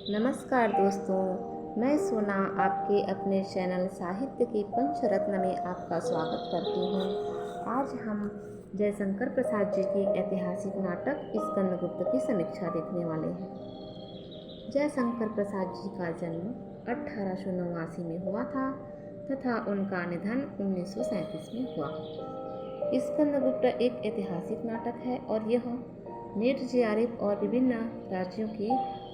नमस्कार दोस्तों, मैं सोना आपके अपने चैनल साहित्य की पंचरत्न में आपका स्वागत करती हूँ। आज हम जयशंकर प्रसाद जी की ऐतिहासिक नाटक स्कंदगुप्त की समीक्षा देखने वाले हैं। जयशंकर प्रसाद जी का जन्म 1889 में हुआ था तथा उनका निधन 1937 में हुआ। स्कंदगुप्त एक ऐतिहासिक नाटक है और यह नीट जेआरएफ और विभिन्न राज्यों की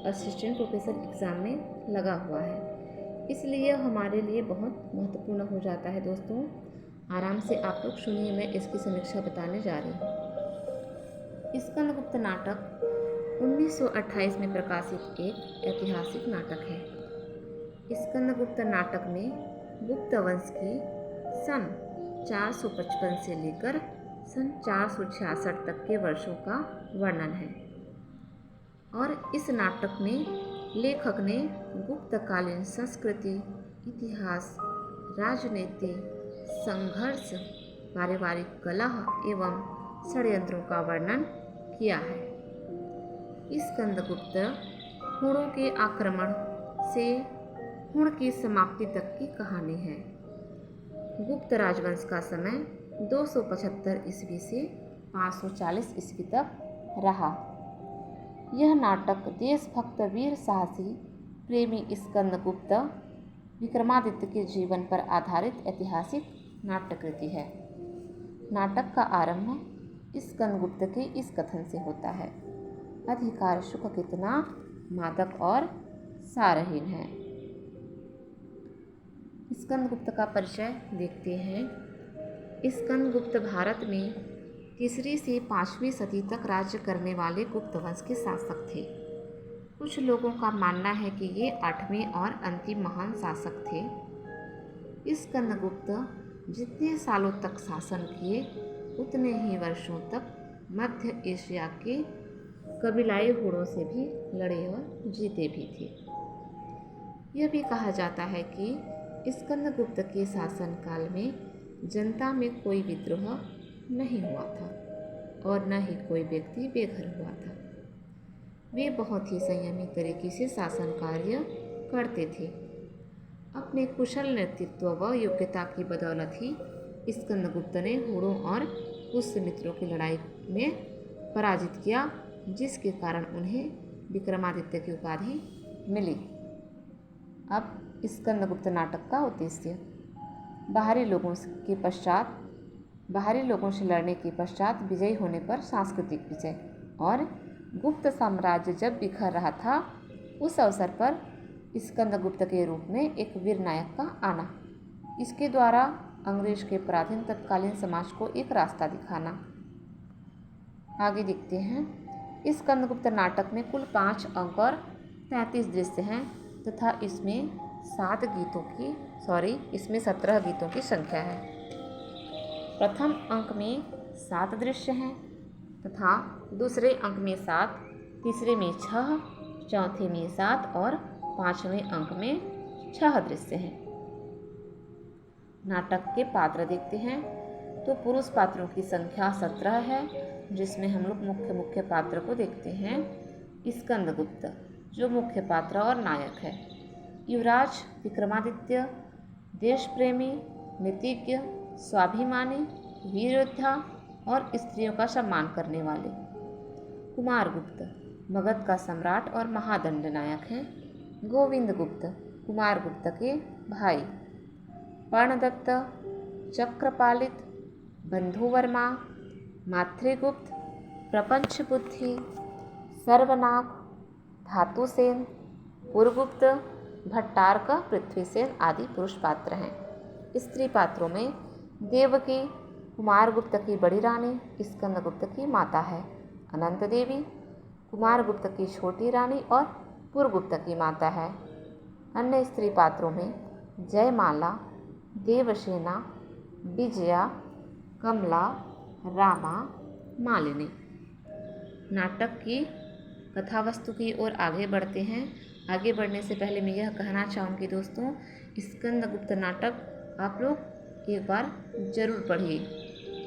असिस्टेंट प्रोफेसर एग्ज़ाम में लगा हुआ है, इसलिए यह हमारे लिए बहुत महत्वपूर्ण हो जाता है। दोस्तों, आराम से आप लोग सुनिए, मैं इसकी समीक्षा बताने जा रही हूँ। स्कंदगुप्त नाटक 1928 में प्रकाशित एक ऐतिहासिक नाटक है। स्कंदगुप्त नाटक में गुप्त वंश की सन 455 से लेकर सन 466 तक के वर्षों का वर्णन है और इस नाटक में लेखक ने गुप्तकालीन संस्कृति, इतिहास, राजनीति, संघर्ष, पारिवारिक कलह एवं षड्यंत्रों का वर्णन किया है। स्कंदगुप्त हुणों के आक्रमण से हुण की समाप्ति तक की कहानी है। गुप्त राजवंश का समय 275 ईस्वी से 540 ईस्वी तक रहा। यह नाटक देशभक्त वीर साहसी प्रेमी स्कंदगुप्त विक्रमादित्य के जीवन पर आधारित ऐतिहासिक नाट्यकृति है। नाटक का आरंभ स्कंदगुप्त के इस कथन से होता है: अधिकार सुख कितना मादक और सारहीन है। स्कंदगुप्त का परिचय देखते हैं। स्कंदगुप्त भारत में 3री से 5वीं सदी तक राज्य करने वाले गुप्त वंश के शासक थे। कुछ लोगों का मानना है कि ये 8वें और अंतिम महान शासक थे। स्कंदगुप्त जितने सालों तक शासन किए उतने ही वर्षों तक मध्य एशिया के कबीलाई हुणों से भी लड़े और जीते भी थे। यह भी कहा जाता है कि स्कंदगुप्त के शासनकाल में जनता में कोई विद्रोह नहीं हुआ था और न ही कोई व्यक्ति बेघर हुआ था। वे बहुत ही संयमी तरीके से शासन कार्य करते थे। अपने कुशल नेतृत्व व योग्यता की बदौलत ही स्कंदगुप्त ने हुणों और पुष्यमित्रों की लड़ाई में पराजित किया, जिसके कारण उन्हें विक्रमादित्य की उपाधि मिली। अब स्कंदगुप्त नाटक का उद्देश्य: बाहरी लोगों से लड़ने के पश्चात विजयी होने पर सांस्कृतिक विजय और गुप्त साम्राज्य जब बिखर रहा था उस अवसर पर स्कंदगुप्त के रूप में एक वीर नायक का आना। इसके द्वारा अंग्रेज के पराधीन तत्कालीन समाज को एक रास्ता दिखाना। आगे देखते हैं। स्कंदगुप्त नाटक में कुल 5 अंक और 33 दृश्य हैं तथा इसमें 17 गीतों की संख्या है। प्रथम अंक में 7 दृश्य हैं तथा दूसरे अंक में 7, तीसरे में 6, चौथे में 7 और 5वें अंक में 6 दृश्य हैं। नाटक के पात्र देखते हैं तो पुरुष पात्रों की संख्या 17 है, जिसमें हम लोग मुख्य पात्र को देखते हैं। स्कंदगुप्त जो मुख्य पात्र और नायक है। युवराज विक्रमादित्य देश प्रेमी, नीतिज्ञ, स्वाभिमानी, वीर योद्धा और स्त्रियों का सम्मान करने वाले। कुमारगुप्त मगध का सम्राट और महादंड नायक हैं। गोविंदगुप्त कुमारगुप्त के भाई। पर्णदत्त चक्रपालित, बंधुवर्मा, मातृगुप्त, प्रपंच बुद्धि, सर्वनाग, धातुसेन, पुरगुप्त, भट्टारक, पृथ्वीसेन आदि पुरुष पात्र हैं। स्त्री पात्रों में देवकी कुमारगुप्त की बड़ी रानी स्कंदगुप्त की माता है। अनंत देवी कुमारगुप्त की छोटी रानी और पुरगुप्त की माता है। अन्य स्त्री पात्रों में जयमाला, देवसेना, विजया, कमला, रामा, मालिनी। नाटक की कथावस्तु की ओर आगे बढ़ते हैं। आगे बढ़ने से पहले मैं यह कहना चाहूँगी दोस्तों, स्कंदगुप्त नाटक आप लोग एक बार ज़रूर पढ़िए।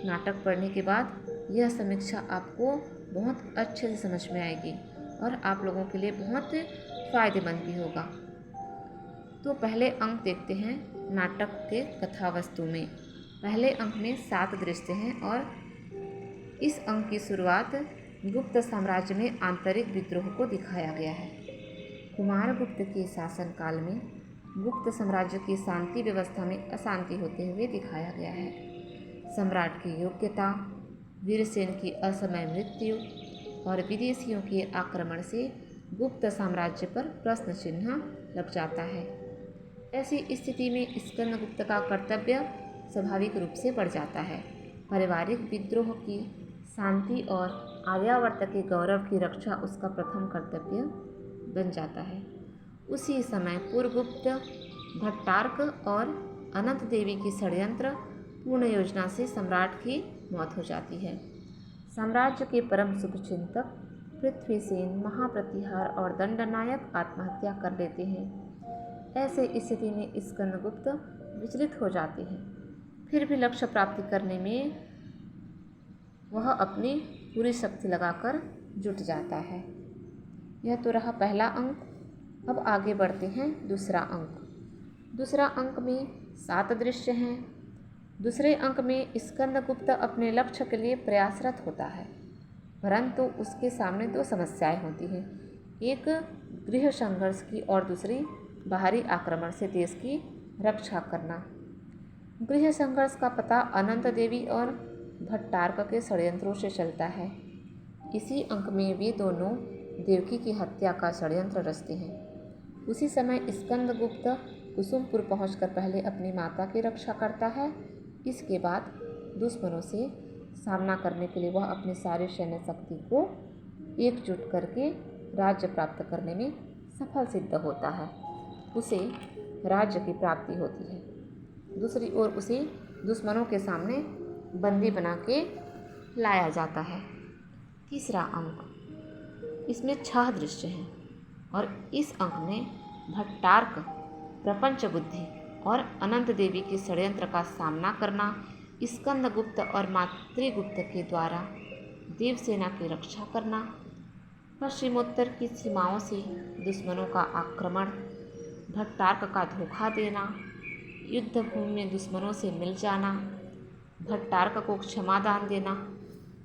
नाटक पढ़ने के बाद यह समीक्षा आपको बहुत अच्छे से समझ में आएगी और आप लोगों के लिए बहुत फ़ायदेमंद भी होगा। तो पहले अंक देखते हैं नाटक के कथा वस्तु में। पहले अंक में 7 दृश्य हैं और इस अंक की शुरुआत गुप्त साम्राज्य में आंतरिक विद्रोह को दिखाया गया है। कुमारगुप्त के शासनकाल में गुप्त साम्राज्य की शांति व्यवस्था में अशांति होते हुए दिखाया गया है। सम्राट की योग्यता, वीरसेन की असमय मृत्यु और विदेशियों के आक्रमण से गुप्त साम्राज्य पर प्रश्न चिन्ह लग जाता है। ऐसी स्थिति में स्कंदगुप्त का कर्तव्य स्वाभाविक रूप से बढ़ जाता है। पारिवारिक विद्रोह की शांति और आर्यावर्त के गौरव की रक्षा उसका प्रथम कर्तव्य बन जाता है। उसी समय पुरगुप्त, भट्टार्क और अनंत देवी की षड्यंत्र पूर्ण योजना से सम्राट की मौत हो जाती है। साम्राज्य के परम शुभचिंतक पृथ्वीसेन, महाप्रतिहार और दंडनायक आत्महत्या कर लेते हैं। ऐसे स्थिति में स्कंदगुप्त विचलित हो जाते हैं, फिर भी लक्ष्य प्राप्ति करने में वह अपनी पूरी शक्ति लगाकर जुट जाता है। यह तो रहा पहला अंक। अब आगे बढ़ते हैं दूसरा अंक। दूसरा अंक में 7 दृश्य हैं। दूसरे अंक में स्कंदगुप्त अपने लक्ष्य के लिए प्रयासरत होता है, परंतु उसके सामने 2 समस्याएं होती हैं। एक गृह संघर्ष की और दूसरी बाहरी आक्रमण से देश की रक्षा करना। गृह संघर्ष का पता अनंत देवी और भट्टार्क के षड्यंत्रों से चलता है। इसी अंक में वे दोनों देवकी की हत्या का षड्यंत्र रचते हैं। उसी समय स्कंदगुप्त कुसुमपुर पहुंचकर पहले अपनी माता की रक्षा करता है। इसके बाद दुश्मनों से सामना करने के लिए वह अपनी सारी सैन्य शक्ति को एकजुट करके राज्य प्राप्त करने में सफल सिद्ध होता है। उसे राज्य की प्राप्ति होती है। दूसरी ओर उसे दुश्मनों के सामने बंदी बना के लाया जाता है। तीसरा अंक, इसमें 6 दृश्य हैं और इस अंक में भट्टार्क, प्रपंच बुद्धि और अनंत देवी के षड्यंत्र का सामना करना, स्कंदगुप्त और मातृगुप्त के द्वारा देवसेना की रक्षा करना, पश्चिमोत्तर की सीमाओं से दुश्मनों का आक्रमण, भट्टार्क का धोखा देना, युद्ध भूमि में दुश्मनों से मिल जाना, भट्टार्क को क्षमादान देना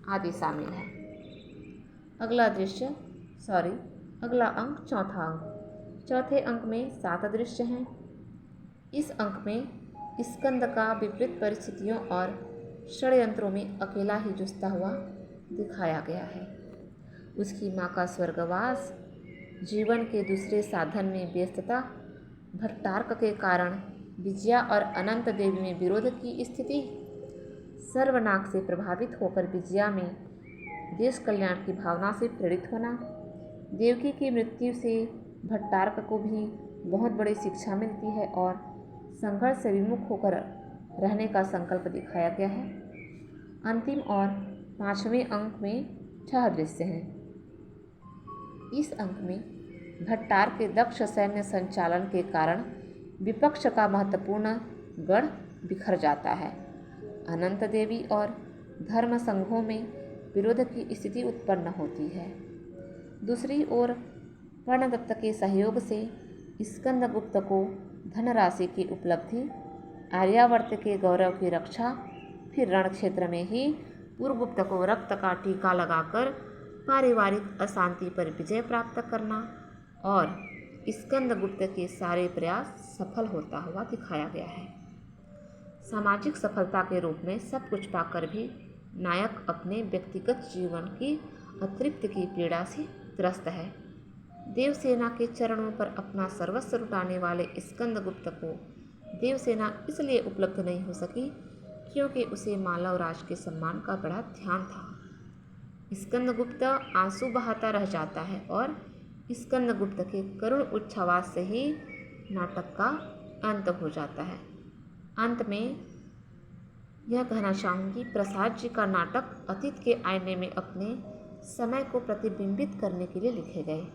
आदि शामिल है। अगला अंक, चौथा अंक। चौथे अंक में 7 दृश्य हैं। इस अंक में स्कंद का विपरीत परिस्थितियों और षड्यंत्रों में अकेला ही जूझता हुआ दिखाया गया है। उसकी माँ का स्वर्गवास, जीवन के दूसरे साधन में व्यस्तता, भट्टार्क के कारण विजया और अनंत देवी में विरोध की स्थिति, सर्वनाक से प्रभावित होकर विजया में देश कल्याण की भावना से प्रेरित होना, देवकी की मृत्यु से भट्टार्क को भी बहुत बड़ी शिक्षा मिलती है और संघर्ष से विमुख होकर रहने का संकल्प दिखाया गया है। अंतिम और 5वें अंक में 6 दृश्य हैं। इस अंक में भट्टार्क के दक्ष सैन्य संचालन के कारण विपक्ष का महत्वपूर्ण गढ़ बिखर जाता है। अनंत देवी और धर्म संघों में विरोध की स्थिति उत्पन्न होती है। दूसरी ओर कर्णदत्त के सहयोग से स्कंदगुप्त को धनराशि की उपलब्धि, आर्यावर्त के गौरव की रक्षा, फिर रण क्षेत्र में ही पुरगुप्त को रक्त का टीका लगाकर पारिवारिक अशांति पर विजय प्राप्त करना और स्कंदगुप्त के सारे प्रयास सफल होता हुआ दिखाया गया है। सामाजिक सफलता के रूप में सब कुछ पाकर भी नायक अपने व्यक्तिगत जीवन की अतृप्ति की पीड़ा से त्रस्त है। देवसेना के चरणों पर अपना सर्वस्व लुटाने वाले स्कंदगुप्त को देवसेना इसलिए उपलब्ध नहीं हो सकी क्योंकि उसे मालव राज के सम्मान का बड़ा ध्यान था। स्कंदगुप्त आंसू बहाता रह जाता है और स्कंदगुप्त के करुण उच्छ्वास से ही नाटक का अंत हो जाता है। अंत में यह कहना चाहूँगी, प्रसाद जी का नाटक अतीत के आईने में अपने समय को प्रतिबिंबित करने के लिए लिखे गए,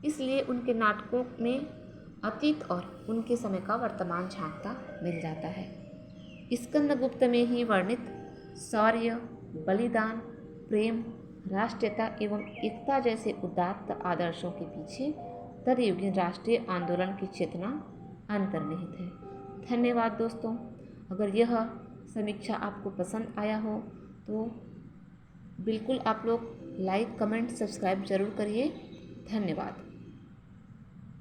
इसलिए उनके नाटकों में अतीत और उनके समय का वर्तमान झांकता मिल जाता है। स्कंदगुप्त में ही वर्णित शौर्य, बलिदान, प्रेम, राष्ट्रीयता एवं एकता जैसे उदात्त आदर्शों के पीछे तदयुगीन राष्ट्रीय आंदोलन की चेतना अंतर्निहित है। धन्यवाद दोस्तों। अगर यह समीक्षा आपको पसंद आया हो तो बिल्कुल आप लोग लाइक, कमेंट, सब्सक्राइब जरूर करिए। धन्यवाद।